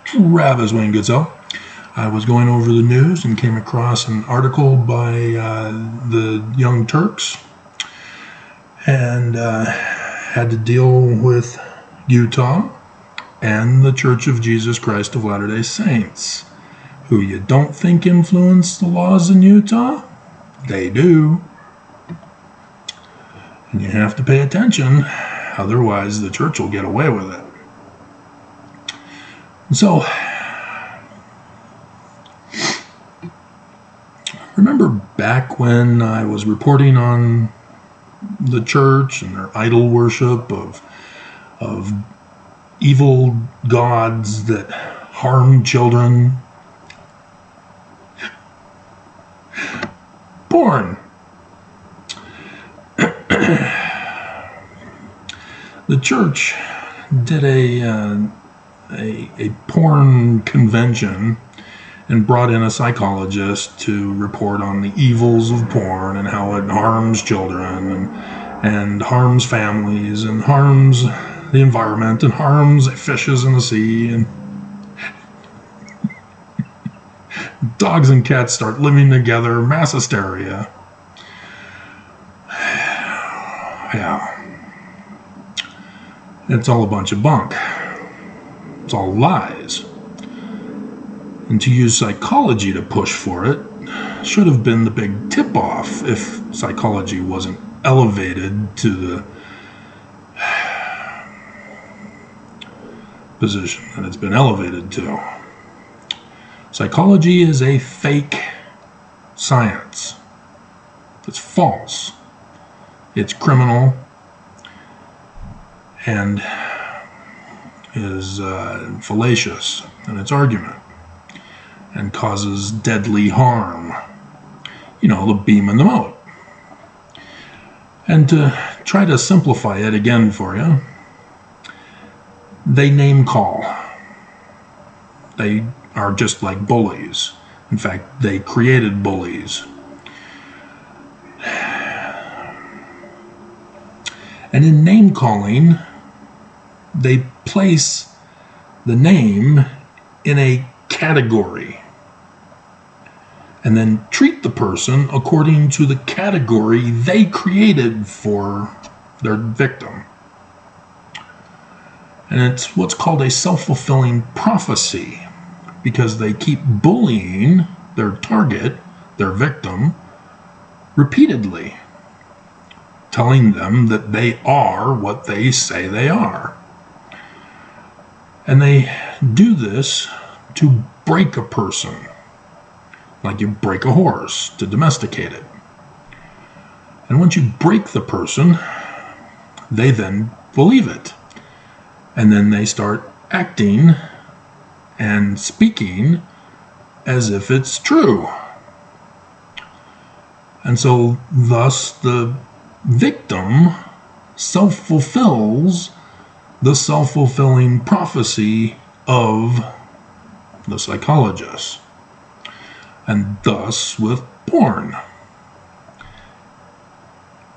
Travis Wayne Goodsell. I was going over the news and came across an article by the Young Turks and had to deal with Utah and the Church of Jesus Christ of Latter-day Saints, who you don't think influence the laws in Utah? They do. And you have to pay attention, otherwise the church will get away with it. So, remember back when I was reporting on the church and their idol worship of evil gods that harm children? Porn. The church did a porn convention and brought in a psychologist to report on the evils of porn and how it harms children and harms families and harms the environment and harms fishes in the sea, and dogs and cats start living together, mass hysteria. Yeah. It's all a bunch of bunk. It's all lies. And to use psychology to push for it should have been the big tip-off if psychology wasn't elevated to the position that it's been elevated to. Psychology is a fake science. It's false. It's criminal and is fallacious in its argument and causes deadly harm. You know, the beam and the mote. And to try to simplify it again for you, they name call. They are just like bullies. In fact, they created bullies. And in name calling, they place the name in a category and then treat the person according to the category they created for their victim. And it's what's called a self-fulfilling prophecy, because they keep bullying their target, their victim, repeatedly, telling them that they are what they say they are. And they do this to break a person, like you break a horse to domesticate it. And once you break the person, they then believe it. And then they start acting and speaking as if it's true. And so thus the victim self-fulfills the self-fulfilling prophecy of the psychologist. And thus with porn.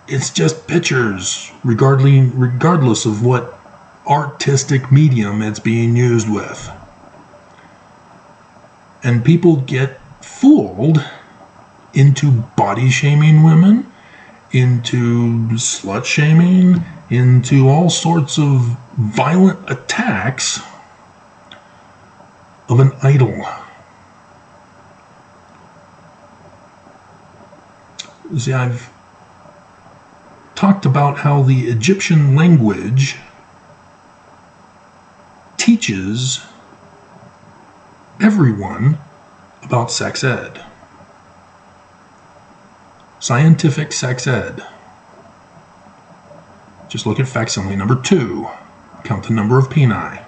It's just pictures, regardless of what artistic medium it's being used with. And people get fooled into body shaming women, into slut shaming, into all sorts of violent attacks of an idol. See, I've talked about how the Egyptian language teaches everyone about sex ed. Scientific sex ed. Just look at facsimile number 2. Count the number of peni.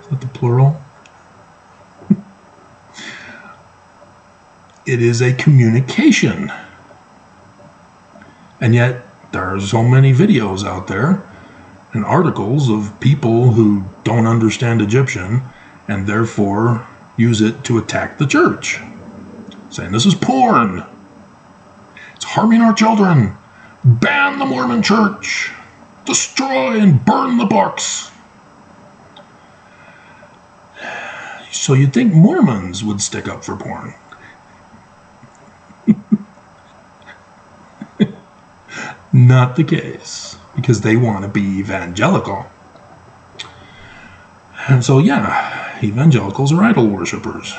Is that the plural? It is a communication. And yet, there are so many videos out there and articles of people who don't understand Egyptian and therefore use it to attack the church, saying this is porn. It's harming our children. Ban the Mormon church. Destroy and burn the books. So you'd think Mormons would stick up for porn. Not the case, because they want to be evangelical. And so, yeah, evangelicals are idol worshippers.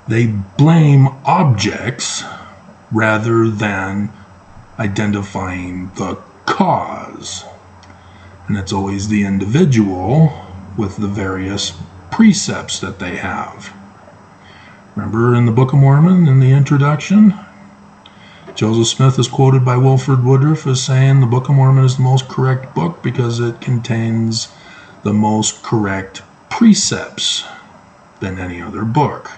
They blame objects rather than identifying the cause. And it's always the individual with the various precepts that they have. Remember in the Book of Mormon, in the introduction, Joseph Smith is quoted by Wilford Woodruff as saying the Book of Mormon is the most correct book because it contains the most correct precepts than any other book.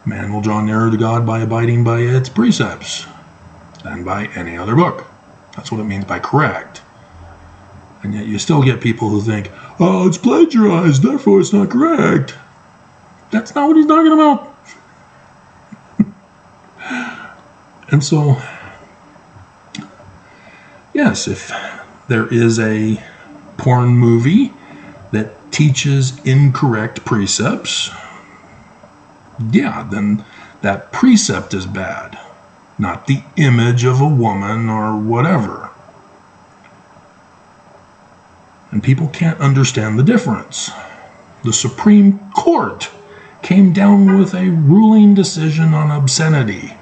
Man will draw nearer to God by abiding by its precepts than by any other book. That's what it means by correct. And yet you still get people who think, oh, it's plagiarized, therefore it's not correct. That's not what he's talking about. And so, yes, if there is a porn movie that teaches incorrect precepts, yeah, then that precept is bad, not the image of a woman or whatever. And people can't understand the difference. The Supreme Court came down with a ruling decision on obscenity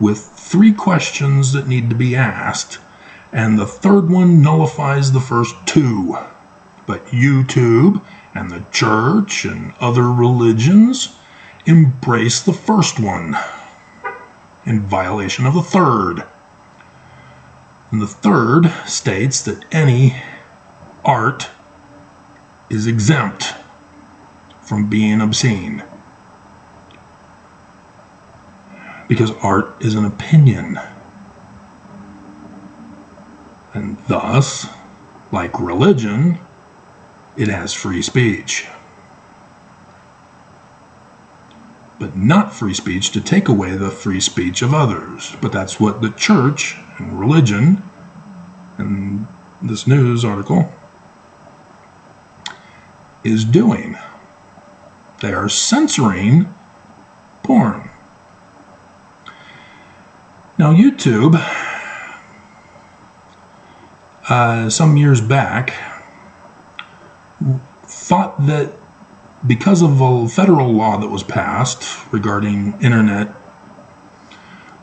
with 3 questions that need to be asked, and the third one nullifies the first 2. But YouTube and the church and other religions embrace the first one in violation of the third. And the third states that any art is exempt from being obscene, because art is an opinion, and thus, like religion, it has free speech, but not free speech to take away the free speech of others. But that's what the church and religion and this news article is doing. They are censoring porn. Now, YouTube, some years back, thought that because of a federal law that was passed regarding internet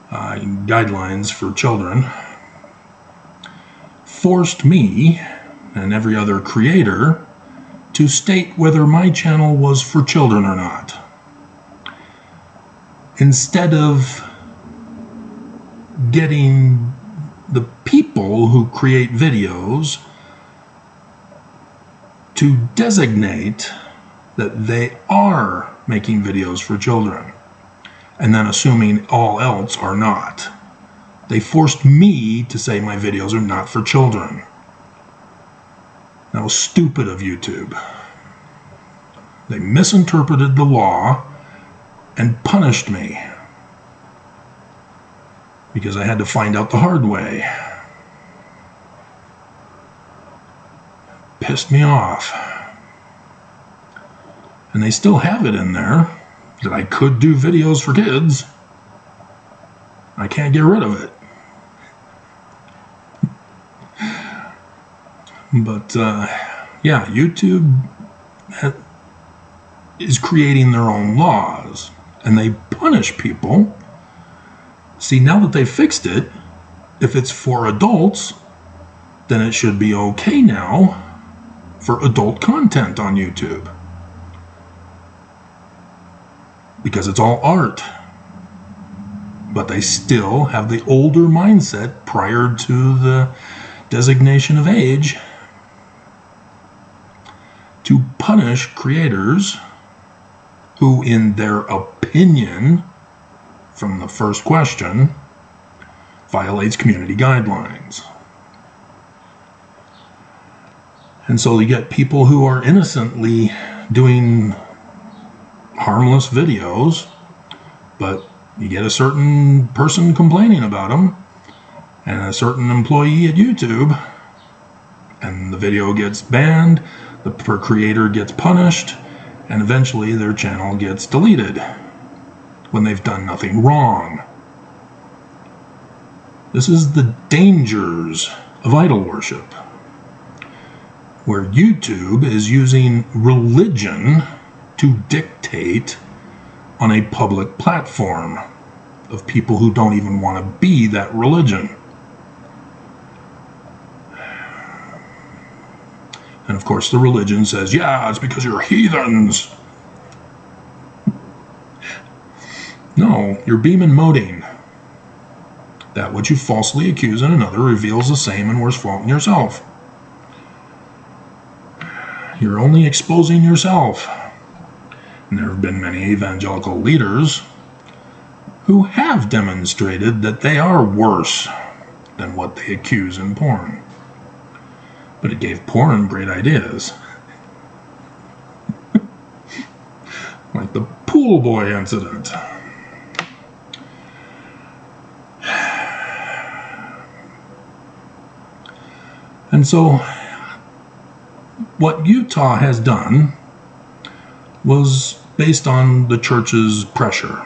guidelines for children, forced me and every other creator to state whether my channel was for children or not, instead of getting the people who create videos to designate that they are making videos for children, and then assuming all else are not. They forced me to say my videos are not for children. That was stupid of YouTube. They misinterpreted the law and punished me because I had to find out the hard way. Pissed me off. And they still have it in there that I could do videos for kids. I can't get rid of it. But, yeah, YouTube is creating their own laws, and they punish people. See, now that they fixed it, if it's for adults, then it should be okay now for adult content on YouTube, because it's all art. But they still have the older mindset prior to the designation of age to punish creators who, in their opinion, from the first question, violates community guidelines. And so you get people who are innocently doing harmless videos, but you get a certain person complaining about them and a certain employee at YouTube, and the video gets banned, the creator gets punished, and eventually their channel gets deleted when they've done nothing wrong. This is the dangers of idol worship, where YouTube is using religion to dictate on a public platform of people who don't even want to be that religion. And of course the religion says, yeah, it's because you're heathens. No, you're beam and moding. That which you falsely accuse in another reveals the same and worse fault in yourself. You're only exposing yourself. And there have been many evangelical leaders who have demonstrated that they are worse than what they accuse in porn. But it gave porn great ideas. Like the pool boy incident. And so, what Utah has done was based on the church's pressure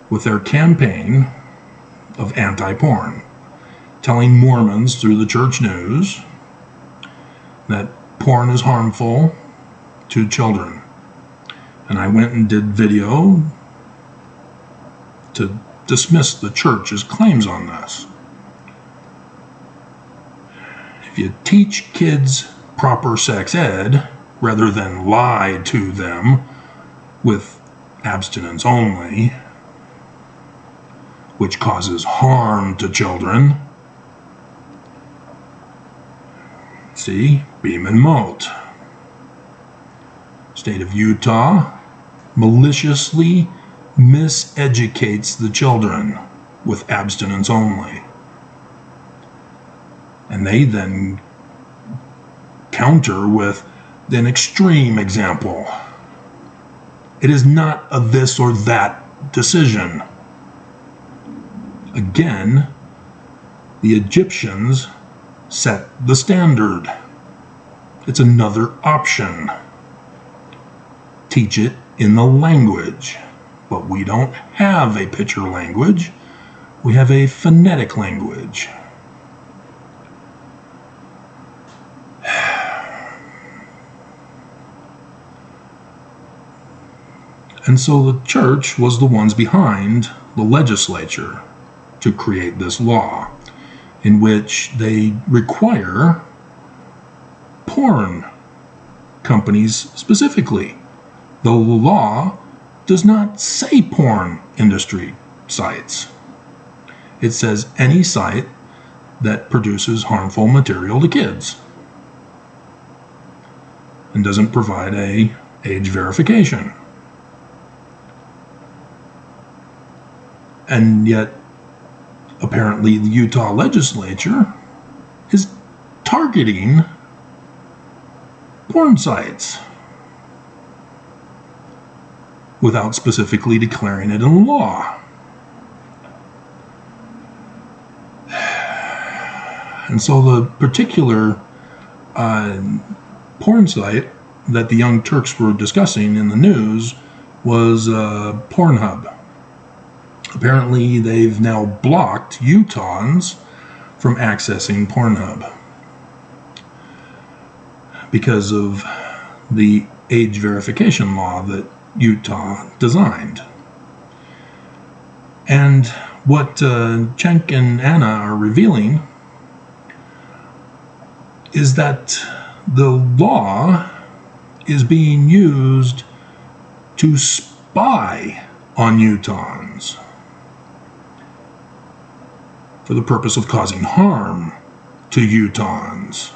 with their campaign of anti-porn, telling Mormons through the church news that porn is harmful to children. And I went and did video to dismiss the church's claims on this. If you teach kids proper sex ed, rather than lie to them with abstinence only, which causes harm to children, see, beam and mote. State of Utah maliciously miseducates the children with abstinence only. And they then counter with an extreme example. It is not a this or that decision. Again, the Egyptians set the standard. It's another option. Teach it in the language. But we don't have a picture language. We have a phonetic language. And so the church was the ones behind the legislature to create this law, in which they require porn companies specifically. The law does not say porn industry sites. It says any site that produces harmful material to kids, and doesn't provide a age verification. And yet, apparently the Utah legislature is targeting porn sites without specifically declaring it in law. And so the particular porn site that the Young Turks were discussing in the news was Pornhub. Apparently, they've now blocked Utahns from accessing Pornhub because of the age verification law that Utah designed. And what Cenk and Anna are revealing is that the law is being used to spy on Utahns for the purpose of causing harm to Utahns.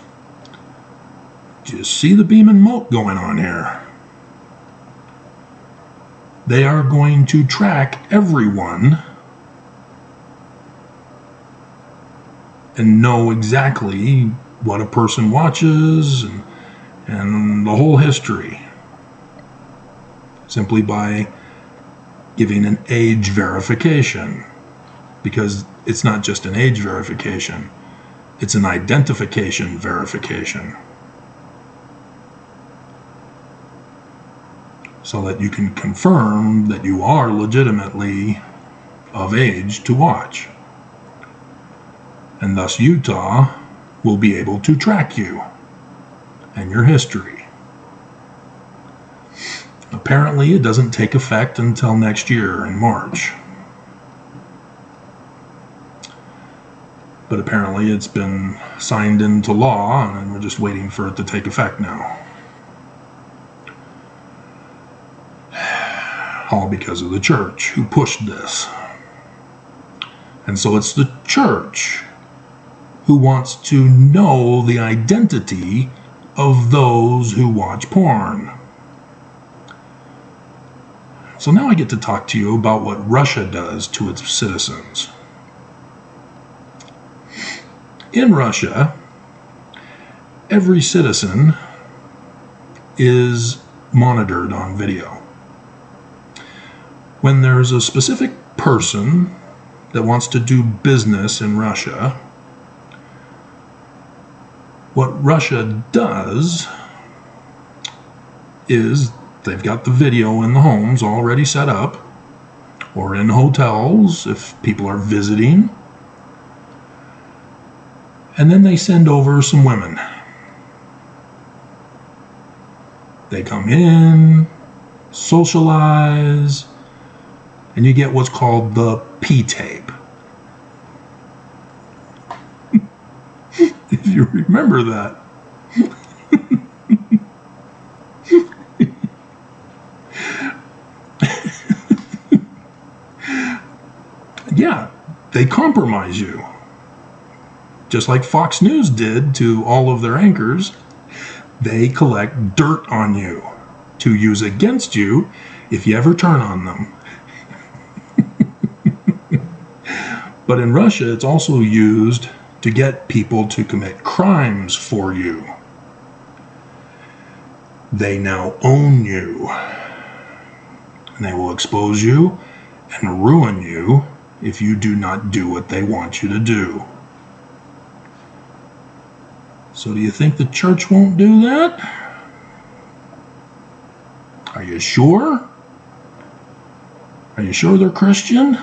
Do you see the beam and mote going on here? They are going to track everyone and know exactly what a person watches and the whole history, simply by giving an age verification. Because it's not just an age verification, it's an identification verification. so that you can confirm that you are legitimately of age to watch. And thus Utah will be able to track you and your history. Apparently, it doesn't take effect until next year in March. But apparently it's been signed into law, and we're just waiting for it to take effect now. All because of the church who pushed this. And so it's the church who wants to know the identity of those who watch porn. So now I get to talk to you about what Russia does to its citizens. In Russia, every citizen is monitored on video. When there's a specific person that wants to do business in Russia, what Russia does is they've got the video in the homes already set up, or in hotels if people are visiting. And then they send over some women. They come in, socialize, and you get what's called the P-tape. If you remember that. Yeah, they compromise you. Just like Fox News did to all of their anchors, they collect dirt on you to use against you if you ever turn on them. But in Russia, it's also used to get people to commit crimes for you. They now own you. And they will expose you and ruin you if you do not do what they want you to do. So do you think the church won't do that? Are you sure? Are you sure they're Christian?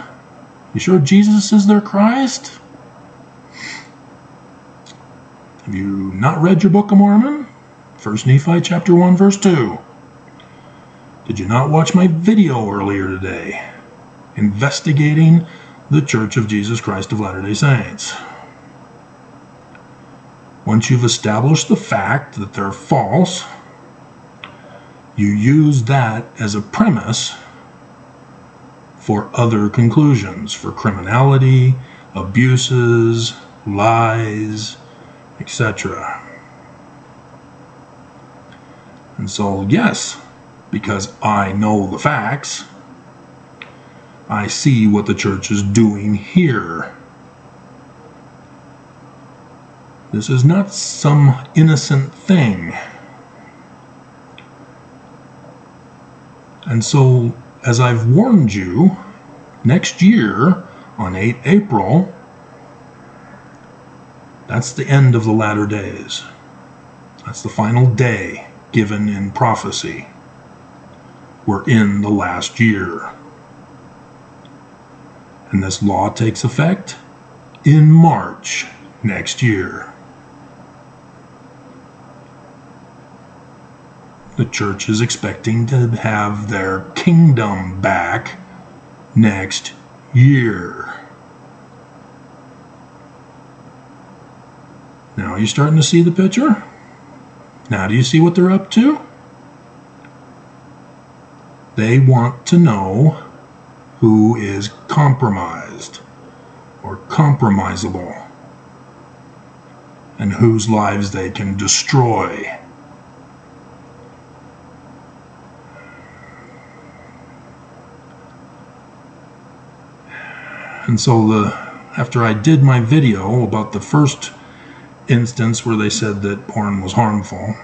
You sure Jesus is their Christ? Have you not read your Book of Mormon? 1 Nephi chapter 1 verse 2. Did you not watch my video earlier today investigating the Church of Jesus Christ of Latter-day Saints? Once you've established the fact that they're false, you use that as a premise for other conclusions, for criminality, abuses, lies, etc. And so, yes, because I know the facts, I see what the church is doing here. This is not some innocent thing. And so, as I've warned you, next year, on 8 April, that's the end of the latter days. That's the final day given in prophecy. We're in the last year. And this law takes effect in March next year. The church is expecting to have their kingdom back next year. Now, are you starting to see the picture? Now, do you see what they're up to? They want to know who is compromised or compromisable and whose lives they can destroy. And so after I did my video about the first instance where they said that porn was harmful,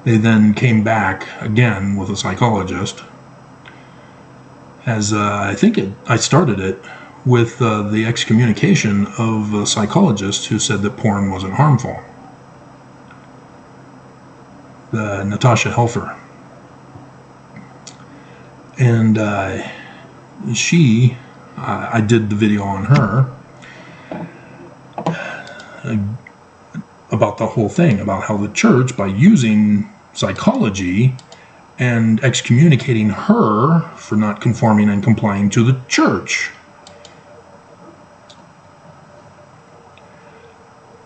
they then came back again with a psychologist. As I started it with the excommunication of a psychologist who said that porn wasn't harmful. Natasha Helfer. And I did the video on her about the whole thing, about how the church, by using psychology and excommunicating her for not conforming and complying to the church.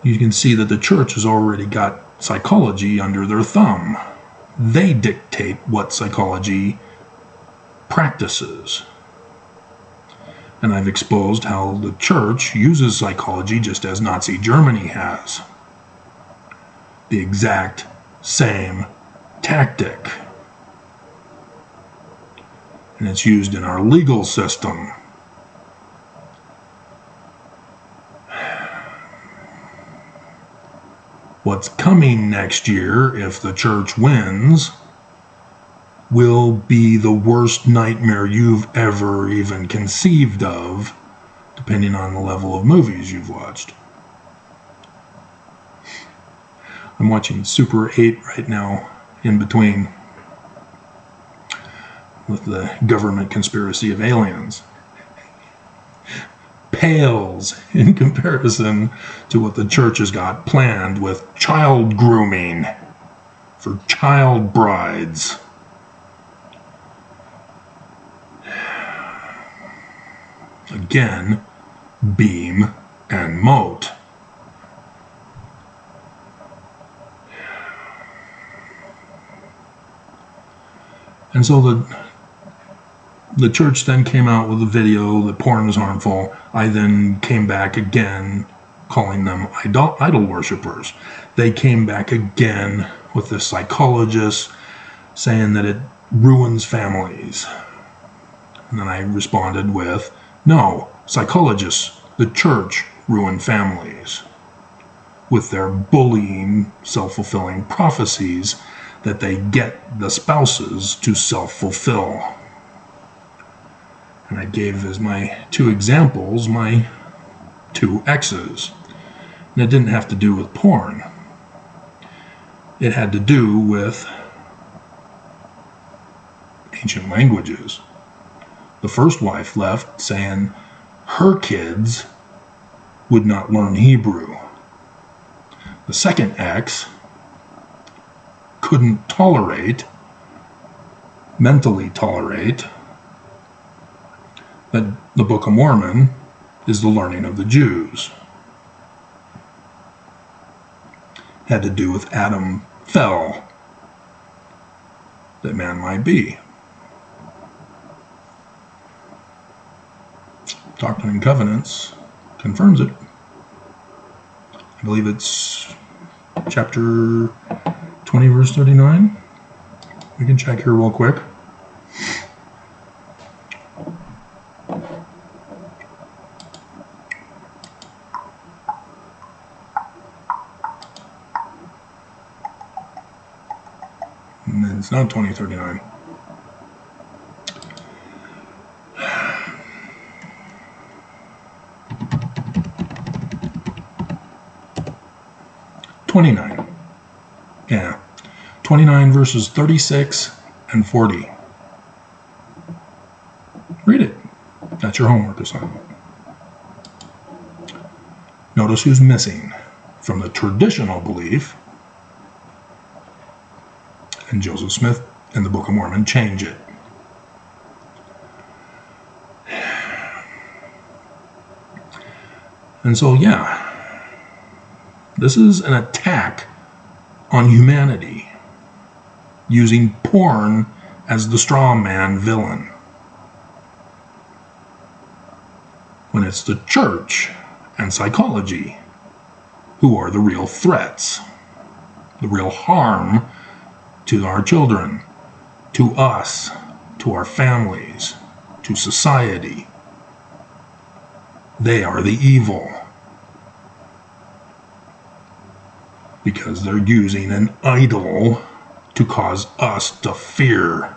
You can see that the church has already got psychology under their thumb. They dictate what psychology practices. And I've exposed how the church uses psychology just as Nazi Germany has. The exact same tactic. And it's used in our legal system. What's coming next year, if the church wins, will be the worst nightmare you've ever even conceived of, depending on the level of movies you've watched. I'm watching Super 8 right now, in between, with the government conspiracy of aliens. Pales in comparison to what the church has got planned with child grooming for child brides. Again, beam and mote. And so the church then came out with a video that porn is harmful. I then came back again calling them idol worshippers. They came back again with the psychologist saying that it ruins families. And then I responded with, no, psychologists, the church, ruin families with their bullying, self-fulfilling prophecies that they get the spouses to self-fulfill. And I gave as my two examples my two exes. And it didn't have to do with porn. It had to do with ancient languages. The first wife left saying her kids would not learn Hebrew. The second ex couldn't mentally tolerate, that the Book of Mormon is the learning of the Jews. Had to do with Adam fell, that man might be. Doctrine and Covenants confirms it. I believe it's chapter 20, verse 39. We can check here real quick. And it's not 2039. Yeah, 29 verses 36 and 40. Read it. That's your homework assignment. Notice who's missing from the traditional belief, and Joseph Smith and the Book of Mormon change it. And so, yeah, this is an attack on humanity, using porn as the straw man villain, when it's the church and psychology who are the real threats, the real harm to our children, to us, to our families, to society. They are the evil, because they're using an idol to cause us to fear.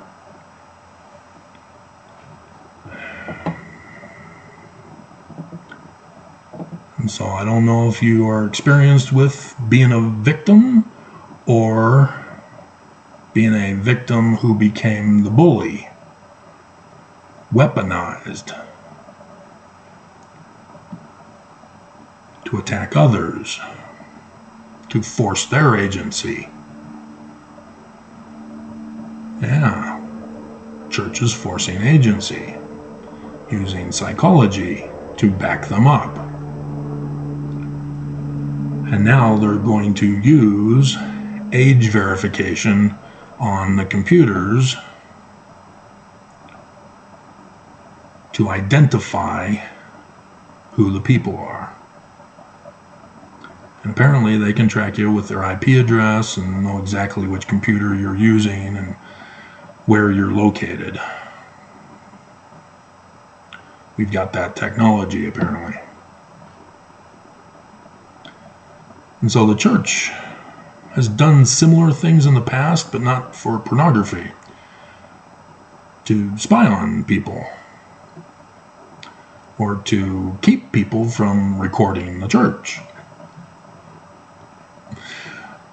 And so I don't know if you are experienced with being a victim or being a victim who became the bully weaponized to attack others, to force their agency. Yeah, churches forcing agency, using psychology to back them up. And now they're going to use age verification on the computers to identify who the people are. And apparently they can track you with their IP address and know exactly which computer you're using and where you're located. We've got that technology, apparently. And so the church has done similar things in the past, but not for pornography, to spy on people or to keep people from recording the church,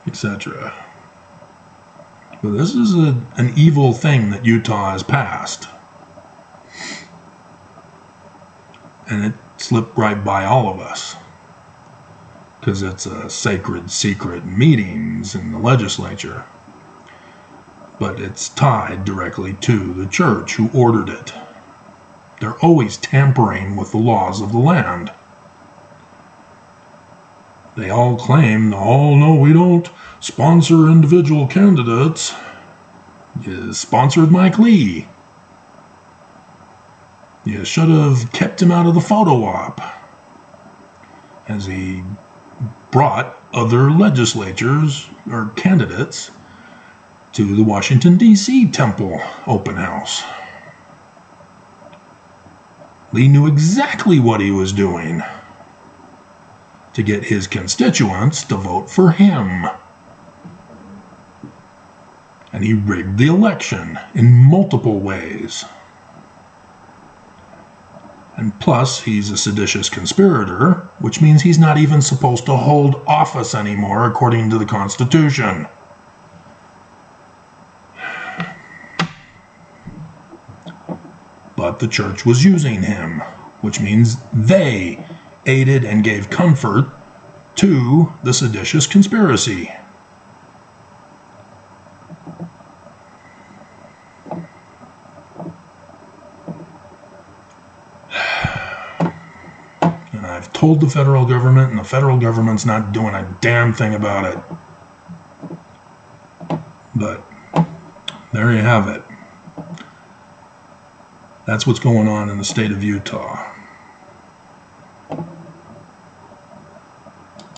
etc. But this is an evil thing that Utah has passed. And it slipped right by all of us, because it's a sacred, secret meetings in the legislature. But it's tied directly to the church who ordered it. They're always tampering with the laws of the land. They all claim, oh no, we don't sponsor individual candidates. You sponsored Mike Lee. You should have kept him out of the photo op, as he brought other legislatures or candidates to the Washington, D.C. Temple open house. Lee knew exactly what he was doing to get his constituents to vote for him. And he rigged the election in multiple ways. And plus, he's a seditious conspirator, which means he's not even supposed to hold office anymore according to the Constitution. But the church was using him, which means they aided and gave comfort to the seditious conspiracy. And I've told the federal government, and the federal government's not doing a damn thing about it. But there you have it. That's what's going on in the state of Utah.